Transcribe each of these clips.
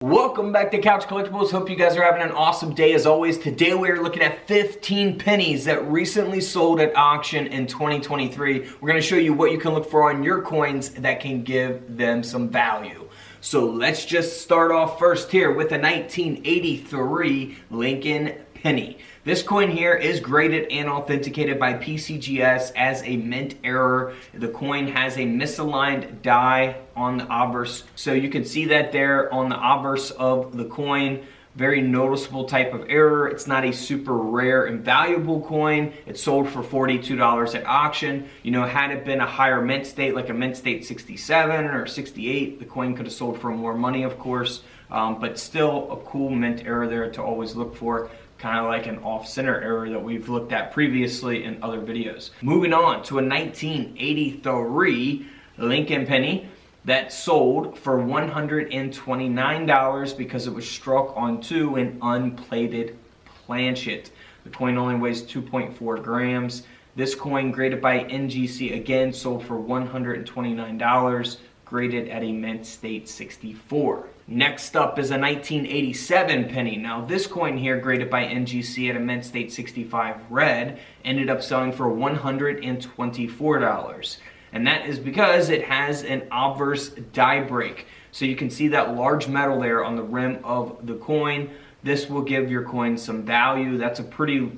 Welcome back to Couch Collectibles. Hope you guys are having an awesome day as always. Today we're looking at 15 pennies that recently sold at auction in 2023. We're going to show you what you can look for on your coins that can give them some value. So let's just start off first here with a 1983 Lincoln penny. This coin here is graded and authenticated by PCGS as a mint error. The coin has a misaligned die on the obverse, so you can see that there on the obverse of the coin. Very noticeable type of error. It's not a super rare and valuable coin. It sold for $42 at auction. You know, had it been a higher mint state, like a mint state 67 or 68, the coin could have sold for more money, of course. But still a cool mint error there to always look for. Kind of like an off-center error that we've looked at previously in other videos. Moving on to a 1983 Lincoln penny that sold for $129 because it was struck onto an unplated planchet. The coin only weighs 2.4 grams. This coin, graded by NGC, again sold for $129, graded at a mint state 64. Next up is a 1987 penny. Now this coin here, graded by NGC at a mint state 65 red, ended up selling for $124. And that is because it has an obverse die break. So you can see that large metal there on the rim of the coin. This will give your coin some value. That's a pretty,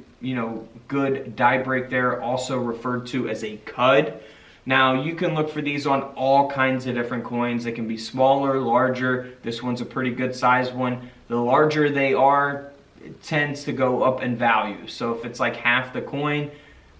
good die break there, also referred to as a cud. Now you can look for these on all kinds of different coins. They can be smaller, larger. This one's a pretty good size one. The larger they are, it tends to go up in value. So if it's like half the coin,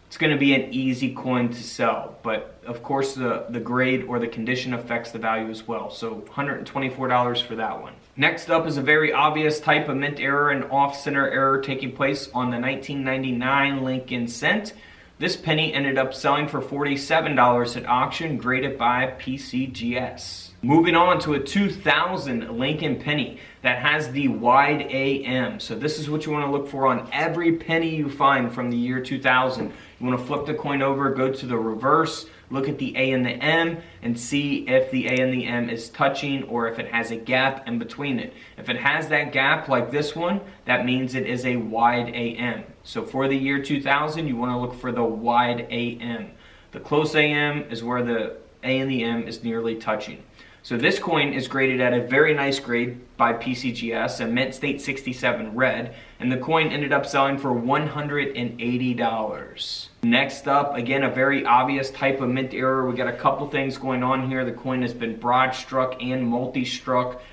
it's going to be an easy coin to sell. But of course the grade or the condition affects the value as well. So $124 for that one. Next up is a very obvious type of mint error and off-center error taking place on the 1999 Lincoln cent. This penny ended up selling for $47 at auction, graded by PCGS. Moving on to a 2000 Lincoln penny that has the wide AM. So this is what you want to look for on every penny you find from the year 2000. You want to flip the coin over, go to the reverse, look at the A and the M, and see if the A and the M is touching or if it has a gap in between it. If it has that gap like this one, that means it is a wide AM. So for the year 2000, you want to look for the wide AM. The close AM is where the A and the M is nearly touching. So this coin is graded at a very nice grade by PCGS, a mint state 67 red, and the coin ended up selling for $180. Next up, again, a very obvious type of mint error. We got a couple things going on here. The coin has been broad struck and multi-struck.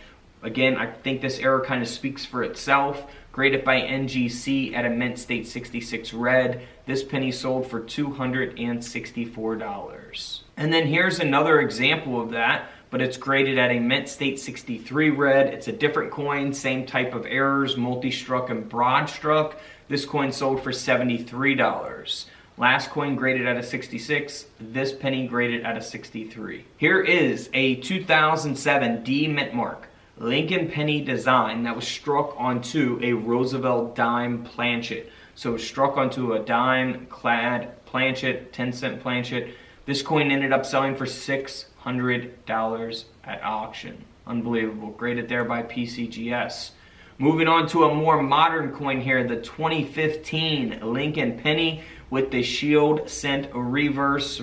Again, I think this error kind of speaks for itself. Graded by NGC at a mint state 66 red. This penny sold for $264. And then here's another example of that, but it's graded at a mint state 63 red. It's a different coin, same type of errors, multi-struck and broad struck. This coin sold for $73. Last coin graded at a 66, this penny graded at a 63. Here is a 2007 D mint mark Lincoln penny design that was struck onto a Roosevelt dime planchet. So it was struck onto a dime clad planchet, 10-cent planchet. This coin ended up selling for $600 at auction. Unbelievable. Graded there by PCGS. Moving on to a more modern coin here, the 2015 Lincoln penny with the shield cent reverse.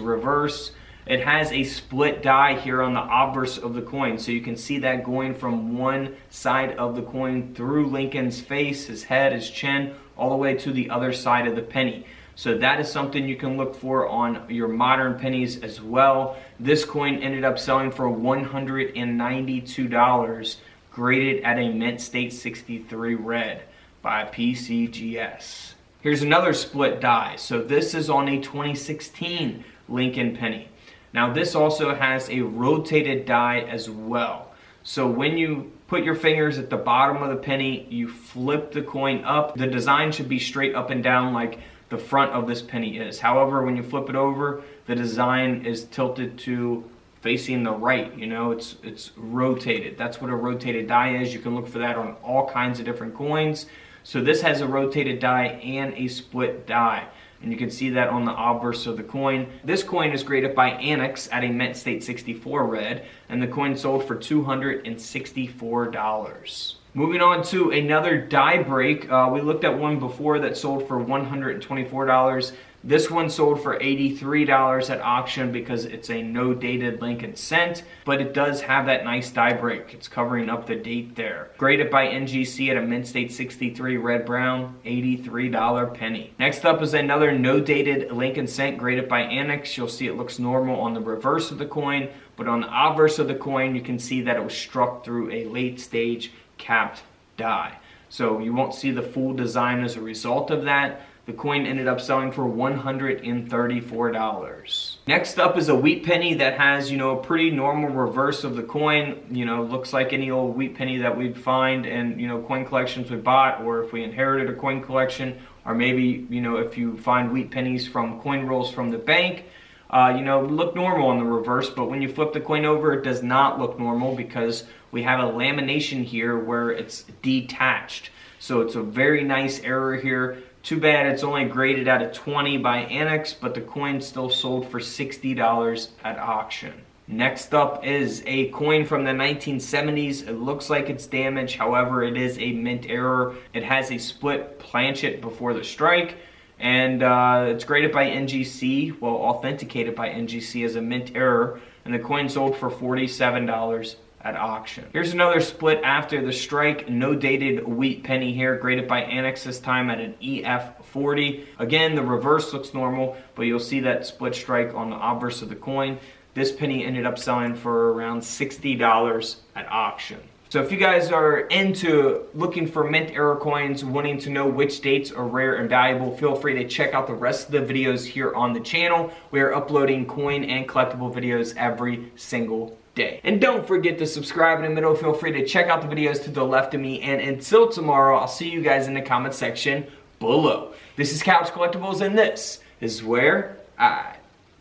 It has a split die here on the obverse of the coin. So you can see that going from one side of the coin through Lincoln's face, his head, his chin, all the way to the other side of the penny. So that is something you can look for on your modern pennies as well. This coin ended up selling for $192, graded at a mint state 63 red by PCGS. Here's another split die. So this is on a 2016 Lincoln penny. Now this also has a rotated die as well. So when you put your fingers at the bottom of the penny, you flip the coin up. The design should be straight up and down like the front of this penny is. However, when you flip it over, the design is tilted to facing the right. It's rotated. That's what a rotated die is. You can look for that on all kinds of different coins. So this has a rotated die and a split die. and you can see that on the obverse of the coin. This coin is graded by Annex at a mint state 64 red, and the coin sold for $264. Moving on to another die break, we looked at one before that sold for $124. This one sold for $83 at auction because it's a no dated Lincoln cent, but it does have that nice die break. It's covering up the date there. Graded by NGC at a mint state 63 red brown, $83 penny. Next up is another no dated Lincoln cent graded by Annex. You'll see it looks normal on the reverse of the coin, but on the obverse of the coin you can see that it was struck through a late stage capped die. So you won't see the full design as a result of that. The coin ended up selling for $134. Next up is a wheat penny that has, a pretty normal reverse of the coin. Looks like any old wheat penny that we'd find in, coin collections we bought, or if we inherited a coin collection, or maybe, if you find wheat pennies from coin rolls from the bank, look normal on the reverse, but when you flip the coin over, it does not look normal because we have a lamination here where it's detached. So it's a very nice error here. Too bad it's only graded at a 20 by Annex, but the coin still sold for $60 at auction. Next up is a coin from the 1970s. It looks like it's damaged, however, it is a mint error. It has a split planchet before the strike, and it's graded by NGC, well, authenticated by NGC as a mint error, and the coin sold for $47 at auction. Here's another split after the strike, no dated wheat penny here, graded by Annex this time at an EF40. Again, the reverse looks normal, but you'll see that split strike on the obverse of the coin. This penny ended up selling for around $60 at auction. So if you guys are into looking for mint error coins, wanting to know which dates are rare and valuable, feel free to check out the rest of the videos here on the channel. We are uploading coin and collectible videos every single day. And don't forget to subscribe in the middle. Feel free to check out the videos to the left of me. And until tomorrow, I'll see you guys in the comment section below. This is Couch Collectibles, and this is where I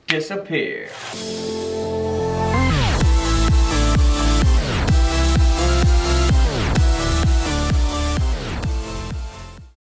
disappear.